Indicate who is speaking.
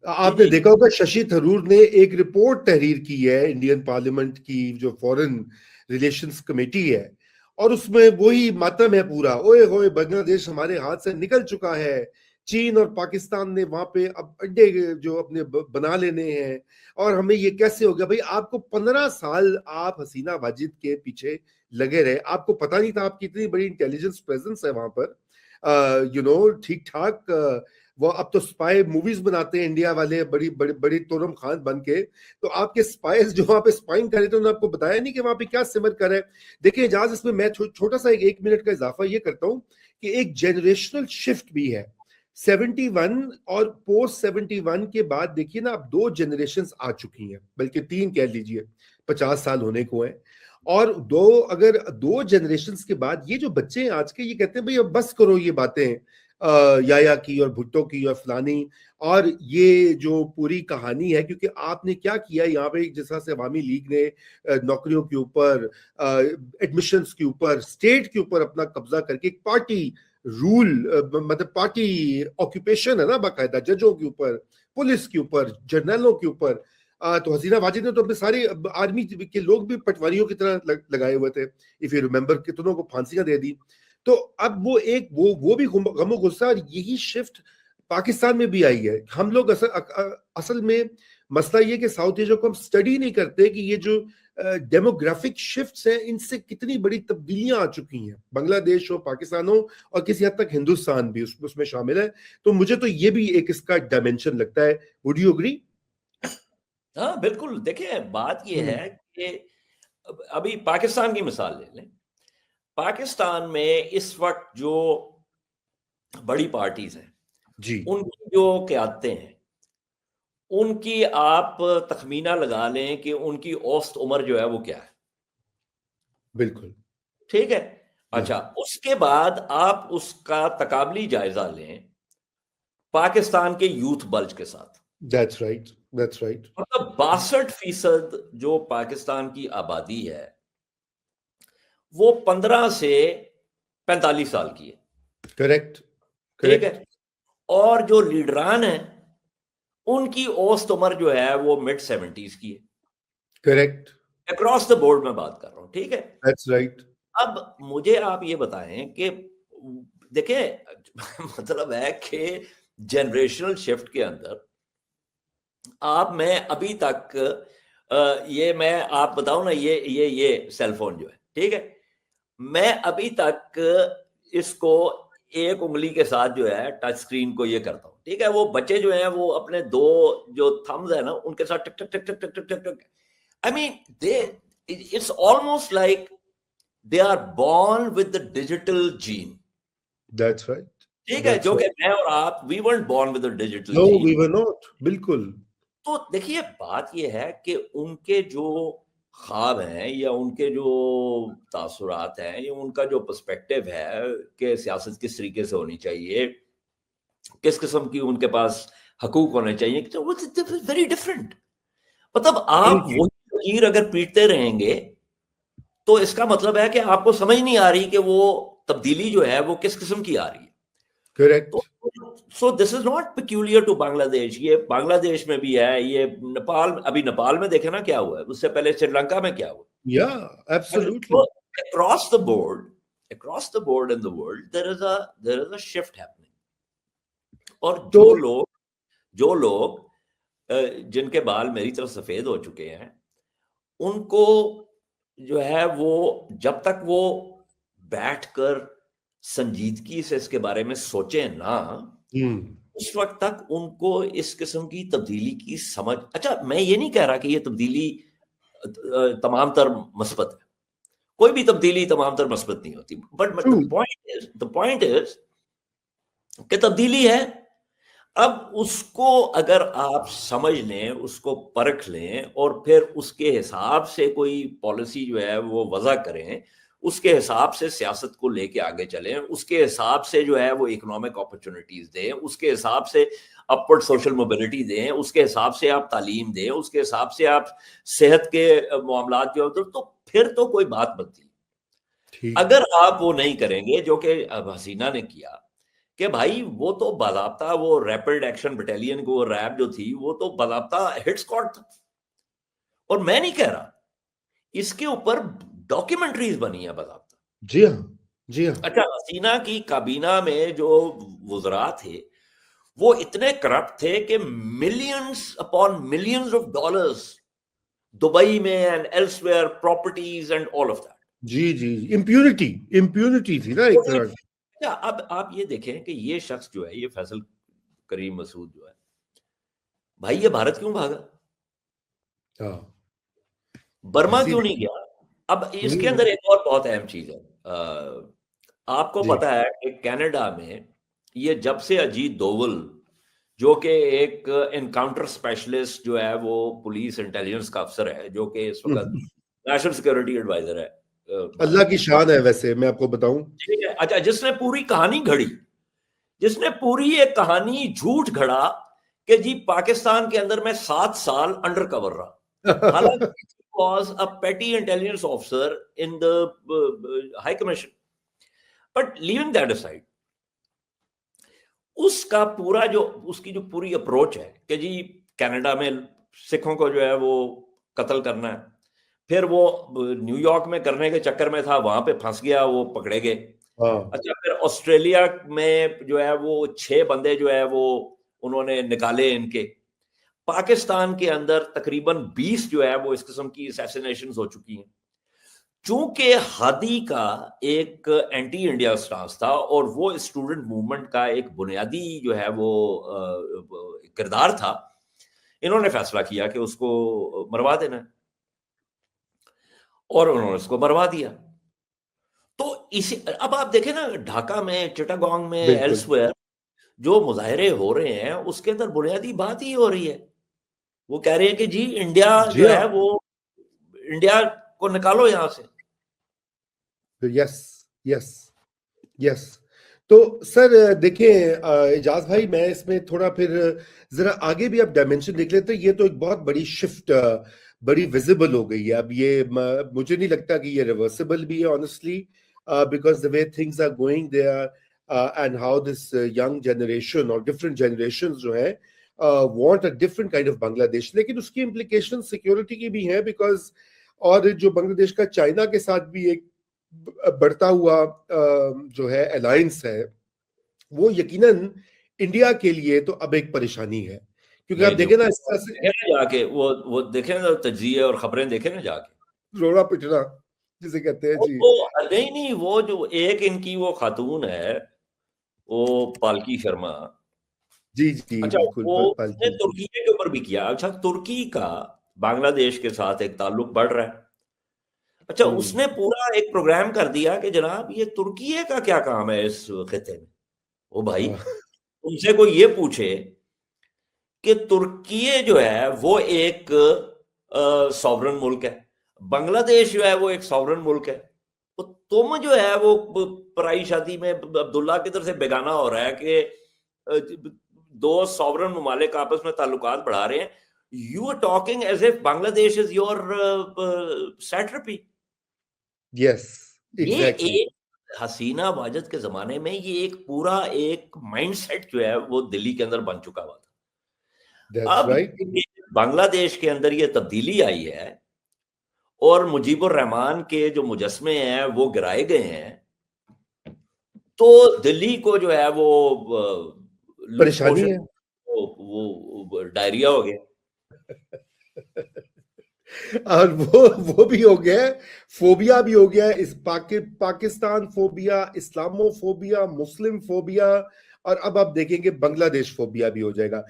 Speaker 1: जी
Speaker 2: आपने
Speaker 1: जी।
Speaker 2: देखा होगा शशि थरूर ने एक रिपोर्ट तहरीर की है इंडियन पार्लियामेंट की जो फॉरेन रिलेशंस कमेटी है, और उसमें वही मातम है पूरा, ओए होए बांग्लादेश हमारे हाथ से निकल चुका है, चीन और पाकिस्तान ने वहां पे अब अड्डे जो अपने बना लेने हैं, और हमें ये कैसे हो गया। भाई आपको 15 साल आप हसीना वाजिद के पीछे लगे रहे, आपको पता नहीं था आपकी इतनी बड़ी इंटेलिजेंस प्रेजेंस है वहां पर, ठीक ठाक। वो अब तो स्पाई मूवीज बनाते हैं इंडिया वाले, बड़ी बड़ी बड़ी तोरम खान बन के, तो आपके स्पाइस जो वहां पे स्पाइंग कर रहे थे उन्होंने आपको बताया नहीं कि वहां पे क्या सिमर कर है। देखिए एजाज, इसमें मैं छोटा सा एक मिनट का इजाफा ये करता हूं कि एक जनरेशनल शिफ्ट भी है। 71 और पोस्ट 71 के बाद देखिए ना, अब दो जनरेशंस आ चुकी हैं, बल्कि तीन कह लीजिए, 50 साल होने को है। और अगर दो जनरेशंस के बाद ये जो बच्चे हैं आज के, ये कहते हैं भाई अब बस करो ये बातें याया की और भुट्टो की और फलानी, और ये जो पूरी कहानी है, क्योंकि आपने क्या किया यहाँ पे, जिस तरह से अवामी लीग ने नौकरियों के ऊपर, एडमिशंस के ऊपर, स्टेट के ऊपर अपना कब्जा करके एक पार्टी रूल, मतलब पार्टी ऑक्यूपेशन है ना बाकायदा, जजों के ऊपर, पुलिस के ऊपर, जर्नलों के ऊपर। तो हसीना वाजिद ने तो अपने सारे आर्मी के लोग भी पटवारियों की तरह लगाए हुए थे, इफ यू रिमेंबर, कितनों को फांसियां दे दी। तो अब वो एक वो भी गमो गुस्सा, और यही शिफ्ट पाकिस्तान में भी आई है। हम लोग असल में मसला ये कि साउथ एशिया को हम स्टडी नहीं करते कि ये जो डेमोग्राफिक शिफ्ट्स हैं, इनसे कितनी बड़ी तब्दीलियां आ चुकी हैं। बांग्लादेश हो, पाकिस्तान हो, और किसी हद तक हिंदुस्तान भी उसमें शामिल है। तो मुझे तो ये भी एक इसका डायमेंशन लगता है। Would you agree?
Speaker 1: हाँ बिल्कुल, देखिए बात ये है कि अभी पाकिस्तान की मिसाल ले लें। पाकिस्तान में इस वक्त जो बड़ी पार्टीज हैं,
Speaker 2: जी
Speaker 1: उनकी जो क़यादतें हैं, उनकी आप तखमीना लगा लें कि उनकी औसत उम्र जो है वो क्या है।
Speaker 2: बिल्कुल।
Speaker 1: ठीक है। अच्छा, उसके बाद आप उसका तकाबली जायजा लें पाकिस्तान के यूथ बल्ज के साथ।
Speaker 2: That's right, that's right.
Speaker 1: मतलब 62% जो पाकिस्तान की आबादी है वो 15 से 45 साल की है।
Speaker 2: करेक्ट,
Speaker 1: ठीक
Speaker 2: करेक्ट,
Speaker 1: है। और जो लीडरान हैं उनकी औसत उम्र जो है वो मिड 70s की है।
Speaker 2: करेक्ट,
Speaker 1: अक्रॉस द बोर्ड में बात कर रहा हूं, ठीक है।
Speaker 2: That's right.
Speaker 1: अब मुझे आप ये बताएं कि देखिए मतलब है कि जनरेशनल शिफ्ट के अंदर आप, मैं अभी तक ये मैं आप बताऊं ना, ये सेल फोन जो है, ठीक है, मैं अभी तक इसको एक उंगली के साथ जो है टच स्क्रीन को ये करता हूं, ठीक है। वो बच्चे जो हैं वो अपने दो जो थम्स है ना उनके साथ टक टक टक टक टक टक टक, I mean they, it's almost like they are born with the digital gene.
Speaker 2: That's right,
Speaker 1: ठीक है,
Speaker 2: दैट्स
Speaker 1: जो कि
Speaker 2: राइट।
Speaker 1: मैं और आप, we weren't born with a digital
Speaker 2: no,
Speaker 1: gene।
Speaker 2: We were not, बिल्कुल।
Speaker 1: तो देखिए बात यह है कि उनके जो ख्वाब हैं या उनके जो तासुरात हैं या उनका जो पर्सपेक्टिव है कि सियासत किस तरीके से होनी चाहिए, किस किस्म की उनके पास हकूक होने चाहिए, तो वो वेरी डिफरेंट। मतलब आप
Speaker 2: बिल्कुल,
Speaker 1: वही लकीर अगर पीटते रहेंगे तो इसका मतलब है कि आपको समझ नहीं आ रही कि वो तब्दीली जो है वो किस किस्म की आ रही है।
Speaker 2: करेक्ट।
Speaker 1: तो so this is not peculiar to Bangladesh, ये बांग्लादेश में भी है, ये नेपाल, अभी नेपाल में देखे ना क्या हुआ है, उससे पहले श्रीलंका में क्या हुआ।
Speaker 2: या,
Speaker 1: So
Speaker 2: absolutely.
Speaker 1: across the board, in the world, there is a shift happening. और
Speaker 2: तो
Speaker 1: जो लोग जिनके बाल मेरी तरह सफेद हो चुके हैं, उनको जो है वो जब तक वो बैठकर संजीदगी से इसके बारे में सोचे ना, उस वक्त तक उनको इस किस्म की तब्दीली की समझ, अच्छा मैं ये नहीं कह रहा कि ये तब्दीली तमाम तर मस्बत है, कोई भी तब्दीली तमाम तर मस्बत नहीं होती, but
Speaker 2: true.
Speaker 1: The point is कि तब्दीली है। अब उसको अगर आप समझ लें, उसको परख लें और फिर उसके हिसाब से कोई पॉलिसी जो है वो वज़ा करें, उसके हिसाब से सियासत को लेके आगे चलें, उसके हिसाब से जो है वो इकोनॉमिक अपॉर्चुनिटीज दें, उसके हिसाब से अपवर्ड सोशल मोबिलिटी दें, उसके हिसाब से आप तालीम दें, उसके हिसाब से आप सेहत के मामलात जो है, तो फिर तो कोई बात बनती।
Speaker 2: ठीक।
Speaker 1: अगर आप वो नहीं करेंगे जो कि अब हसीना ने किया कि भाई वो तो बाज़ाब्ता वो रैपिड एक्शन बटालियन को रैब जो थी वो तो बाज़ाब्ता हिट स्क्वाड था। और मैं नहीं कह रहा, इसके ऊपर डॉक्यूमेंट्रीज बनी है बाज़ाब्ता।
Speaker 2: जी हाँ, जी हाँ।
Speaker 1: अच्छा, हसीना की काबीना में जो वुज़रा थे वो इतने करप्ट थे कि millions upon millions of dollars Dubai में and elsewhere properties and all of that.
Speaker 2: जी जी, इम्प्यूनिटी इम्प्यूनिटी थी ना एक तरह की।
Speaker 1: अच्छा, अब आप ये देखें कि ये शख्स जो है, ये फैसल करीम मसूद जो है, भाई ये भारत क्यों भागा?
Speaker 2: हाँ,
Speaker 1: बर्मा क्यों नहीं
Speaker 2: इसीलिए।
Speaker 1: गया? अब इसके अंदर एक और बहुत अहम चीज है। आपको
Speaker 2: जी।
Speaker 1: पता है कि कनाडा में ये जब से अजीत दोवल जो कि एक एनकाउंटर स्पेशलिस्ट जो है, वो पुलिस इंटेलिजेंस का अफसर है, जो कि इस वक्त नेशनल सिक्योरिटी एडवाइजर है
Speaker 2: अल्लाह
Speaker 1: भारत
Speaker 2: की
Speaker 1: में,
Speaker 2: शान है वैसे, मैं आपको बताऊं।
Speaker 1: ठीक है। अच्छा, जिसने पूरी कहानी घड़ी, जिसने पूरी एक कहानी झूठ घड़ा कि जी पाकिस्तान के अंदर मैं 7 साल अंडर कवर रहा, हालांकि was a petty intelligence officer in the high commission, but leaving that aside, उसका पूरा जो उसकी जो पूरी अप्रोच है कि जी कनाडा में सिखों को जो है वो कत्ल करना है, फिर वो न्यूयॉर्क में करने के चक्कर में था, वहां पे फंस गया, वो पकड़े गए।
Speaker 2: हाँ।
Speaker 1: अच्छा, फिर ऑस्ट्रेलिया में जो है वो 6 बंदे जो है वो उन्होंने निकाले इनके। पाकिस्तान के अंदर तकरीबन 20 जो है वो इस किस्म की असैसिनेशंस हो चुकी हैं। चूंकि हादी का एक एंटी इंडिया स्टांस था और वो स्टूडेंट मूवमेंट का एक बुनियादी जो है वो किरदार था, इन्होंने फैसला किया कि उसको मरवा देना है और उन्होंने उसको मरवा दिया। तो इसी अब आप देखें ना, ढाका में, चिटागोंग में,
Speaker 2: बिल्कुल।
Speaker 1: एल्सवेयर जो मुजाहरे हो रहे हैं उसके अंदर बुनियादी बात ही हो रही है। वो कह रहे हैं कि जी इंडिया
Speaker 2: जी
Speaker 1: जो
Speaker 2: हाँ।
Speaker 1: है वो, इंडिया को निकालो यहां से।
Speaker 2: Yes, yes, yes. तो सर देखिए, इजाज भाई, मैं इसमें थोड़ा फिर जरा आगे भी आप डायमेंशन देख लेते हैं। ये तो एक बहुत बड़ी शिफ्ट बड़ी विजिबल हो गई है अब। ये मुझे नहीं लगता कि ये रिवर्सिबल भी है honestly, because the way things are going there and how this young generation और डिफरेंट जनरेशन जो है want a different kind of Bangladesh. लेकिन उसकी इम्प्लीकेशन सिक्योरिटी की भी है, बिकॉज और जो बांग्लादेश का चाइना के साथ भी एक बढ़ता हुआ जो है अलायंस है, वो यकीनन इंडिया के लिए तो अब एक परेशानी है, क्योंकि आप
Speaker 1: नहीं नहीं,
Speaker 2: देखें ना इस तरह से
Speaker 1: देखें ना जाके, वो देखें ना, तजिए और खबरें देखें ना जाके।
Speaker 2: रोड़ा पिटना जिसे कहते हैं
Speaker 1: वो
Speaker 2: जी।
Speaker 1: तो नहीं नहीं, वो जो एक इनकी वो खातून है, वो पालकी शर्मा।
Speaker 2: जी जी,
Speaker 1: अच्छा,
Speaker 2: बिल्कुल
Speaker 1: वो उसने
Speaker 2: पालतू।
Speaker 1: तुर्की के ऊपर भी किया। अच्छा, तुर्की का बांग्लादेश के साथ एक ताल्लुक बढ़ रहा है। अच्छा, उसने पूरा एक प्रोग्राम कर दिया कि जनाब ये तुर्की का क्या काम है इस खिते में। ओ भाई,
Speaker 2: हाँ।
Speaker 1: उनसे कोई ये पूछे कि तुर्की जो है वो एक सॉवरन मुल्क है, बांग्लादेश जो है वो एक सॉवरन मुल्क है, तो तुम जो है वो पराई शादी में अब्दुल्ला की तरफ से बेगाना हो रहा है कि दो सॉवरन ममालिक आपस में ताल्लुकात बढ़ा रहे हैं। You are talking as if Bangladesh is your satrapy.
Speaker 2: Yes,
Speaker 1: ये
Speaker 2: एग्जैक्टली।
Speaker 1: एक हसीना वाजद के जमाने में ये एक पूरा एक माइंडसेट जो है वो दिल्ली के अंदर बन चुका हुआ था।
Speaker 2: दैट्स
Speaker 1: अब
Speaker 2: राइट।
Speaker 1: बांग्लादेश के अंदर ये तब्दीली आई है और मुजीबुर रहमान के जो मुजस्मे हैं वो गिराए गए हैं, तो दिल्ली को जो है वो लूज
Speaker 2: परेशानी
Speaker 1: मोशन,
Speaker 2: है।
Speaker 1: वो डायरिया हो गया।
Speaker 2: और वो भी हो गया है, फोबिया भी हो गया है, इस पाकिस्तान फोबिया, इस्लामोफोबिया, मुस्लिम फोबिया, और अब आप देखेंगे बांग्लादेश फोबिया भी हो जाएगा।